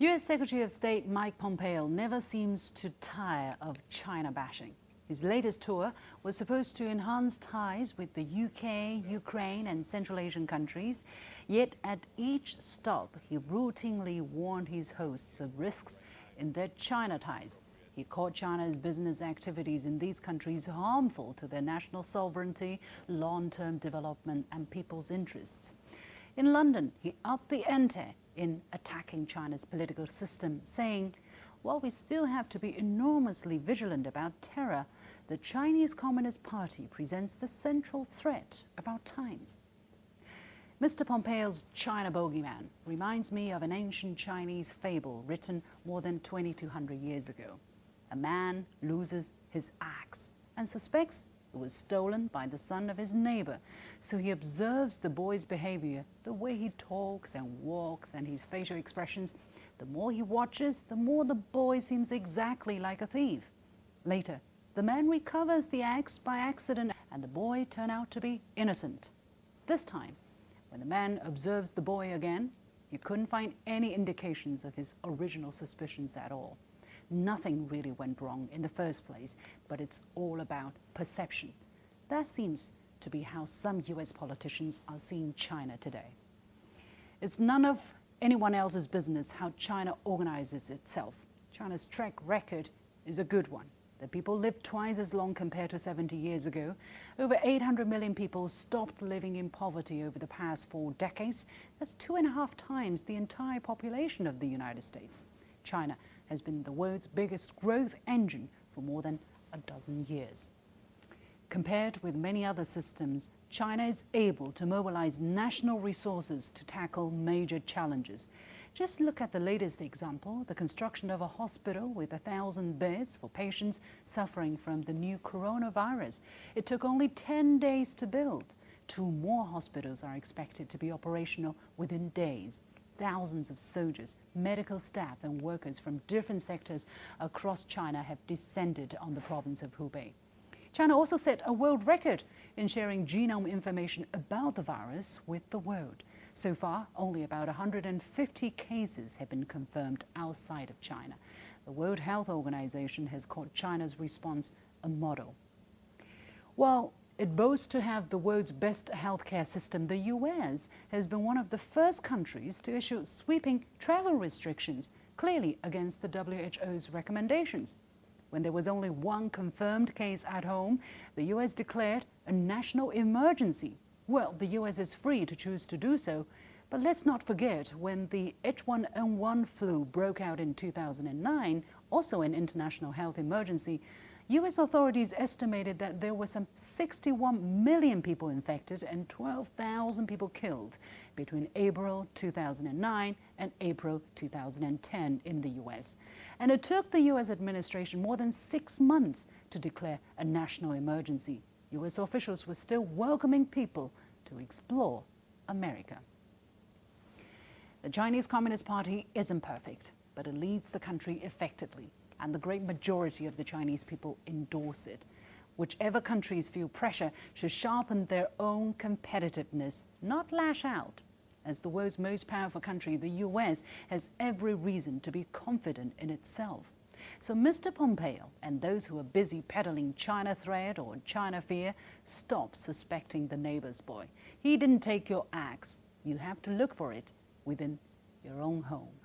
U.S. Secretary of State Mike Pompeo never seems to tire of China bashing. His latest tour was supposed to enhance ties with the UK, Ukraine and Central Asian countries. Yet at each stop, he routinely warned his hosts of risks in their China ties. He called China's business activities in these countries harmful to their national sovereignty, long-term development and people's interests. In London, he upped the ante in attacking China's political system, saying, while we still have to be enormously vigilant about terror, the Chinese Communist Party presents the central threat of our times. Mr. Pompeo's China bogeyman reminds me of an ancient Chinese fable written more than 2,200 years ago. A man loses his axe and suspects it was stolen by the son of his neighbor. So he observes the boy's behavior, the way he talks and walks and his facial expressions. The more he watches, the more the boy seems exactly like a thief. Later, the man recovers the axe by accident and the boy turned out to be innocent. This time, when the man observes the boy again, he couldn't find any indications of his original suspicions at all. Nothing really went wrong in the first place, but it's all about perception. That seems to be how some US politicians are seeing China today. It's none of anyone else's business how China organizes itself. China's track record is a good one. The people live twice as long compared to 70 years ago. Over 800 million people stopped living in poverty over the past 4 decades. That's 2.5 times the entire population of the United States. China has been the world's biggest growth engine for more than a dozen years. Compared with many other systems, China is able to mobilize national resources to tackle major challenges. Just look at the latest example, the construction of a hospital with 1,000 beds for patients suffering from the new coronavirus. It took only 10 days to build. 2 more hospitals are expected to be operational within days. Thousands of soldiers, medical staff and workers from different sectors across China have descended on the province of Hubei. China also set a world record in sharing genome information about the virus with the world. So far, only about 150 cases have been confirmed outside of China. The World Health Organization has called China's response a model. While it boasts to have the world's best healthcare system, the US has been one of the first countries to issue sweeping travel restrictions, clearly against the WHO's recommendations. When there was only 1 confirmed case at home, the US declared a national emergency. Well, the US is free to choose to do so, but let's not forget when the H1N1 flu broke out in 2009, also an international health emergency, US authorities estimated that there were some 61 million people infected and 12,000 people killed between April 2009 and April 2010 in the US. And it took the US administration more than 6 months to declare a national emergency. US officials were still welcoming people to explore America. The Chinese Communist Party isn't perfect, but it leads the country effectively. And the great majority of the Chinese people endorse it. Whichever countries feel pressure should sharpen their own competitiveness, not lash out. As the world's most powerful country, the US has every reason to be confident in itself. So Mr. Pompeo and those who are busy peddling China threat or China fear, stop suspecting the neighbor's boy. He didn't take your axe. You have to look for it within your own home.